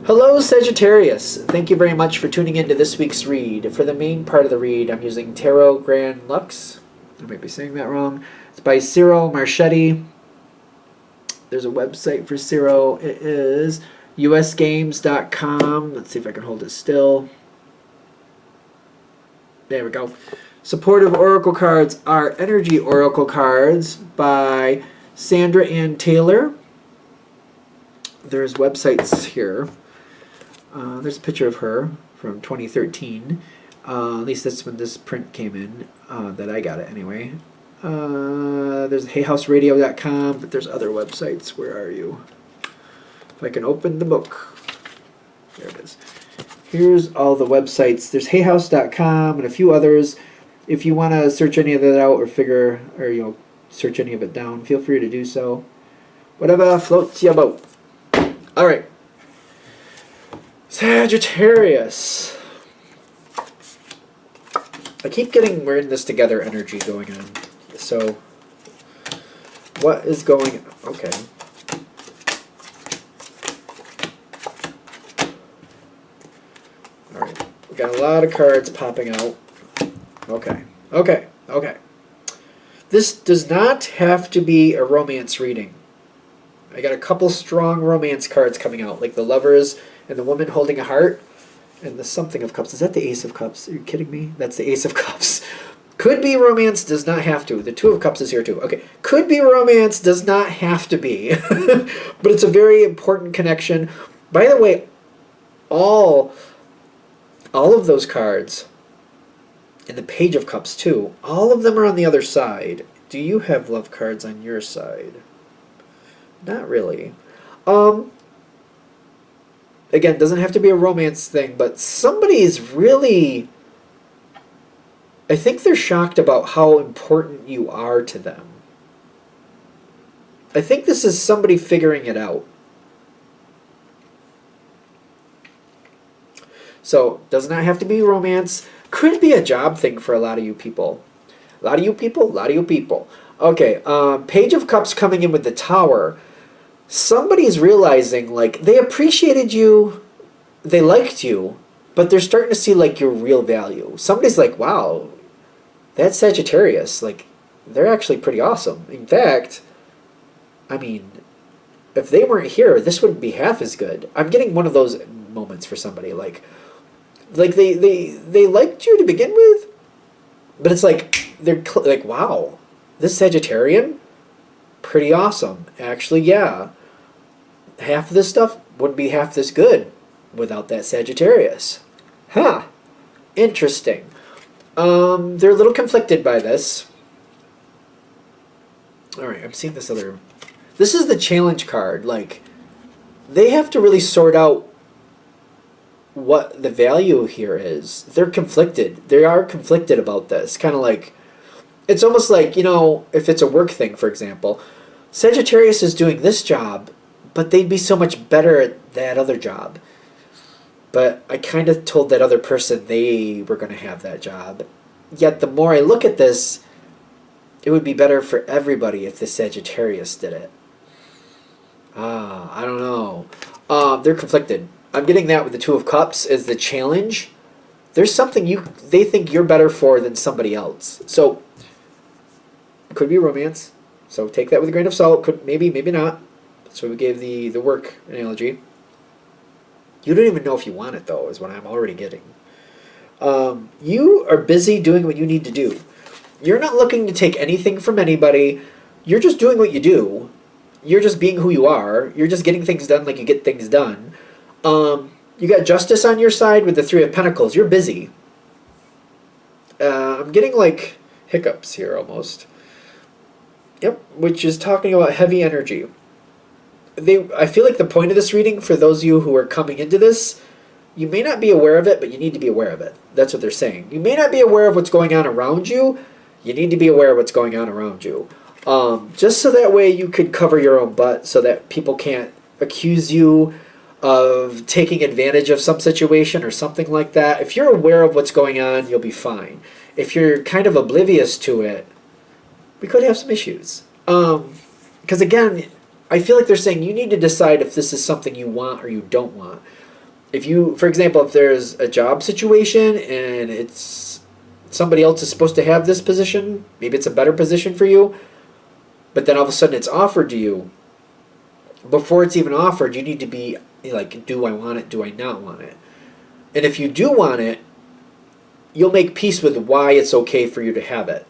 Hello, Sagittarius. Thank you very much for tuning in to this week's read. For the main part of the read, I'm using Tarot Grand Lux. I might be saying that wrong. It's by Ciro Marchetti. There's a website for Ciro. It is usgames.com. Let's see if I can hold it still. There we go. Supportive Oracle cards are Energy Oracle cards by Sandra Ann Taylor. There's websites here. There's a picture of her from 2013. At least that's when this print came in, that I got it anyway. There's heyhouseradio.com, but there's other websites. Where are you? If I can open the book. There it is. Here's all the websites. There's heyhouse.com and a few others. If you want to search any of that out or search any of it down, feel free to do so. Whatever floats your boat. All right. Sagittarius. I keep getting we're in this together energy going on. So, what is going... Okay. All right. We got a lot of cards popping out. Okay. This does not have to be a romance reading. I got a couple strong romance cards coming out, like the Lovers and the Woman Holding a Heart and the Something of Cups. Is that the Ace of Cups? Are you kidding me? That's the Ace of Cups. Could be romance, does not have to. The Two of Cups is here too. Okay, could be romance, does not have to be. But it's a very important connection. By the way, all of those cards, and the Page of Cups too, all of them are on the other side. Do you have love cards on your side? Not really. Again, doesn't have to be a romance thing, but somebody is really... I think they're shocked about how important you are to them. I think this is somebody figuring it out. So, does not have to be romance. Could be a job thing for a lot of you people. A lot of you people. Okay, Page of Cups coming in with the Tower. Somebody's realizing, like, they appreciated you, they liked you, but they're starting to see, like, your real value. Somebody's like, wow, that's Sagittarius. Like, they're actually pretty awesome. In fact, I mean, if they weren't here, this wouldn't be half as good. I'm getting one of those moments for somebody. Like they liked you to begin with, but it's like, they're like, wow, this Sagittarian? Pretty awesome. Actually, yeah. Half of this stuff wouldn't be half this good without that Sagittarius. Huh. Interesting. They're a little conflicted by this. Alright, I'm seeing this other... This is the challenge card. Like, they have to really sort out what the value here is. They're conflicted. They are conflicted about this. Kind of like... It's almost like, you know, if it's a work thing, for example, Sagittarius is doing this job, but they'd be so much better at that other job. But I kind of told that other person they were going to have that job. Yet the more I look at this, it would be better for everybody if the Sagittarius did it. I don't know. They're conflicted. I'm getting that with the Two of Cups as the challenge. There's something they think you're better for than somebody else. So... Could be romance, so take that with a grain of salt. Could maybe not. So we gave the work analogy. You don't even know if you want it, though, is what I'm already getting. You are busy doing what you need to do. You're not looking to take anything from anybody. You're just doing what you do. You're just being who you are. You're just getting things done like you get things done. You got Justice on your side with the Three of Pentacles. You're busy. I'm getting, like, hiccups here almost. Yep, which is talking about heavy energy. I feel like the point of this reading, for those of you who are coming into this, you may not be aware of it, but you need to be aware of it. That's what they're saying. You may not be aware of what's going on around you. You need to be aware of what's going on around you. Just so that way you could cover your own butt so that people can't accuse you of taking advantage of some situation or something like that. If you're aware of what's going on, you'll be fine. If you're kind of oblivious to it, we could have some issues. Because again, I feel like they're saying you need to decide if this is something you want or you don't want. If you, for example, if there's a job situation and it's somebody else is supposed to have this position, maybe it's a better position for you, but then all of a sudden it's offered to you. Before it's even offered, you need to be like, do I want it? Do I not want it? And if you do want it, you'll make peace with why it's okay for you to have it.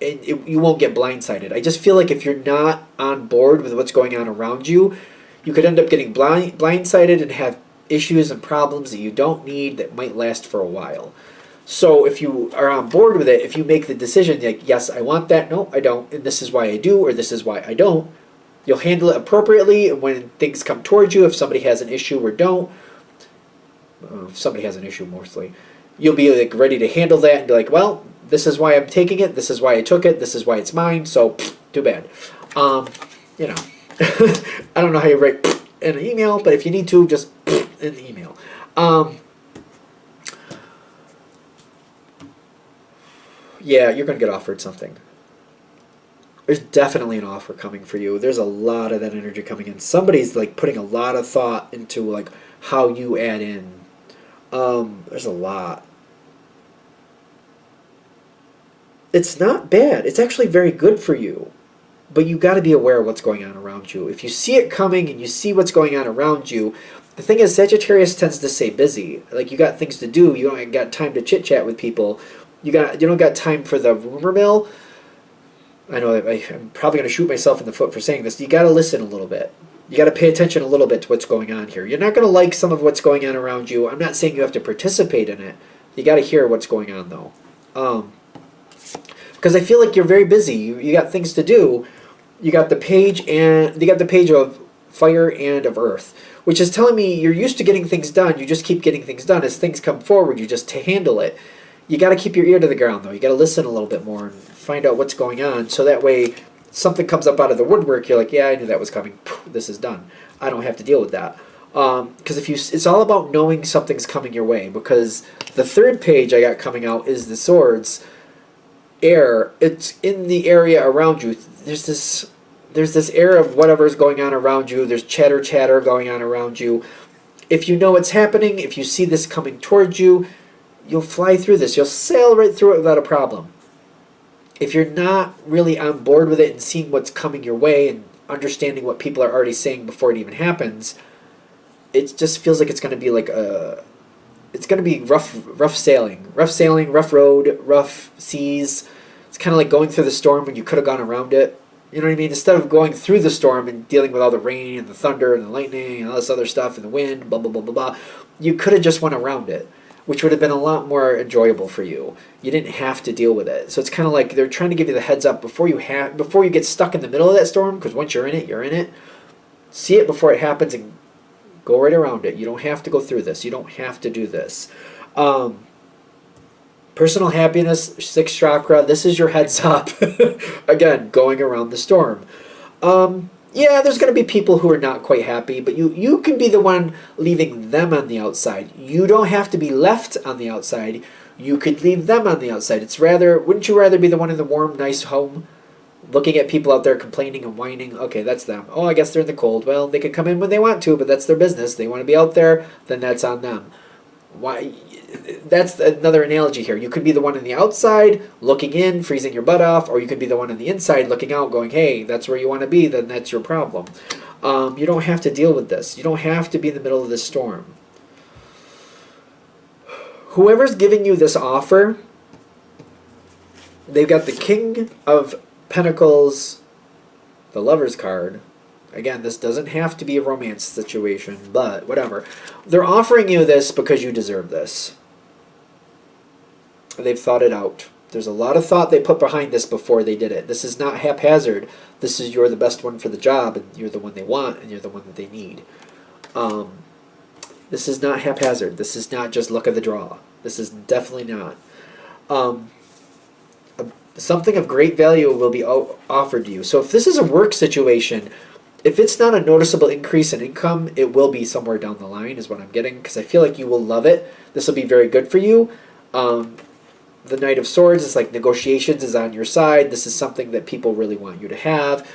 And you won't get blindsided. I just feel like if you're not on board with what's going on around you, you could end up getting blindsided and have issues and problems that you don't need that might last for a while. So if you are on board with it, if you make the decision like, yes, I want that, no, I don't, and this is why I do, or this is why I don't, you'll handle it appropriately. And when things come towards you, if somebody has an issue or don't, if somebody has an issue mostly, you'll be like ready to handle that and be like, well, this is why I'm taking it, this is why I took it, this is why it's mine, so too bad. You know, I don't know how you write in an email, but if you need to, just in the email. Yeah, you're going to get offered something. There's definitely an offer coming for you. There's a lot of that energy coming in. Somebody's like putting a lot of thought into like how you add in. There's a lot. It's not bad. It's actually very good for you. But you got to be aware of what's going on around you. If you see it coming and you see what's going on around you, the thing is, Sagittarius tends to stay busy. Like, you got things to do. You don't got time to chit chat with people. You don't got time for the rumor mill. I know I'm probably going to shoot myself in the foot for saying this. You got to listen a little bit. You got to pay attention a little bit to what's going on here. You're not going to like some of what's going on around you. I'm not saying you have to participate in it. You got to hear what's going on though. Because I feel like you're very busy. You got things to do. You got the page of fire and of earth, which is telling me you're used to getting things done. You just keep getting things done. As things come forward, you just handle it. You got to keep your ear to the ground though. You got to listen a little bit more and find out what's going on, so that way something comes up out of the woodwork, you're like, yeah, I knew that was coming. This is done. I don't have to deal with that. Because it's all about knowing something's coming your way. Because the third page I got coming out is the swords, air. It's in the area around you. There's this air of whatever's going on around you. There's chatter going on around you. If you know what's happening, if you see this coming towards you, you'll fly through this. You'll sail right through it without a problem. If you're not really on board with it and seeing what's coming your way and understanding what people are already saying before it even happens, it just feels like it's going to be like it's going to be rough sailing, rough road, rough seas. It's kind of like going through the storm when you could have gone around it. You know what I mean? Instead of going through the storm and dealing with all the rain and the thunder and the lightning and all this other stuff and the wind, blah, blah, blah, blah, blah, you could have just went around it, which would have been a lot more enjoyable for you. You didn't have to deal with it. So it's kind of like they're trying to give you the heads up before you get stuck in the middle of that storm, because once you're in it, you're in it. See it before it happens and go right around it. You don't have to go through this. You don't have to do this. Personal happiness, 6th chakra, this is your heads up. Again, going around the storm. Yeah, there's going to be people who are not quite happy, but you can be the one leaving them on the outside. You don't have to be left on the outside. You could leave them on the outside. Wouldn't you rather be the one in the warm, nice home, looking at people out there complaining and whining? Okay, that's them. Oh, I guess they're in the cold. Well, they can come in when they want to, but that's their business. They want to be out there, then that's on them. Why? That's another analogy here. You could be the one on the outside looking in, freezing your butt off, or you could be the one on the inside looking out going, hey, that's where you want to be, then that's your problem. You don't have to deal with this. You don't have to be in the middle of this storm. Whoever's giving you this offer, they've got the King of Pentacles, the Lover's card. Again, this doesn't have to be a romance situation, but whatever. They're offering you this because you deserve this. They've thought it out. There's a lot of thought they put behind this before they did it. This is not haphazard. This is you're the best one for the job, and you're the one they want, and you're the one that they need. This is not haphazard. This is not just luck of the draw. This is definitely not. Something of great value will be offered to you. So if this is a work situation, if it's not a noticeable increase in income, it will be somewhere down the line is what I'm getting, because I feel like you will love it. This will be very good for you. The Knight of Swords is like negotiations is on your side. This is something that people really want you to have.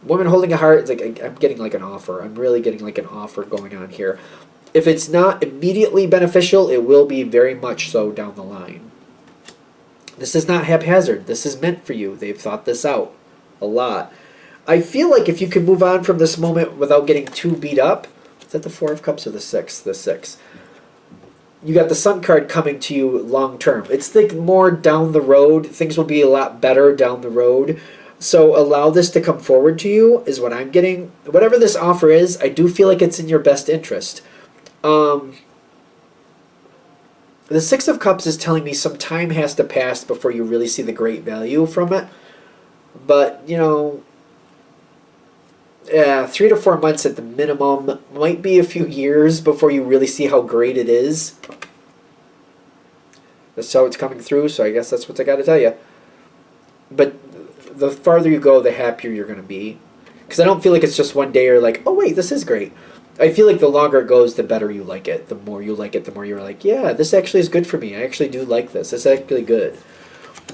Woman holding a heart, it's like I'm getting like an offer. I'm really getting like an offer going on here. If it's not immediately beneficial, it will be very much so down the line. This is not haphazard. This is meant for you. They've thought this out a lot. I feel like if you can move on from this moment without getting too beat up, is that the Four of Cups or the Six? The Six. You got the Sun card coming to you long term. It's like more down the road. Things will be a lot better down the road. So allow this to come forward to you is what I'm getting. Whatever this offer is, I do feel like it's in your best interest. The Six of Cups is telling me some time has to pass before you really see the great value from it. But, you know, yeah, 3 to 4 months at the minimum. Might be a few years before you really see how great it is. That's how it's coming through, so I guess that's what I got to tell you. But the farther you go, the happier you're going to be. Because I don't feel like it's just one day you're like, oh wait, this is great. I feel like the longer it goes, the better you like it. The more you like it, the more you're like, yeah, this actually is good for me. I actually do like this. It's actually good.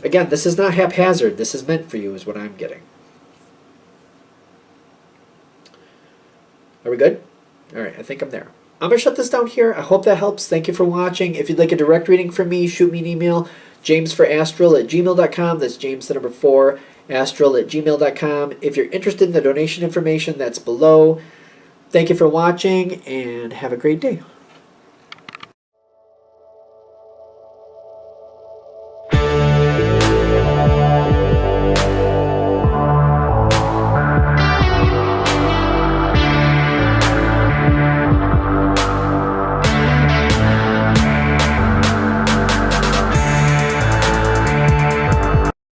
Again, this is not haphazard. This is meant for you is what I'm getting. Are we good? All right, I think I'm there. I'm going to shut this down here. I hope that helps. Thank you for watching. If you'd like a direct reading from me, shoot me an email, jamesforastral@gmail.com. That's James the number 4, astral@gmail.com. If you're interested in the donation information, that's below. Thank you for watching, and have a great day.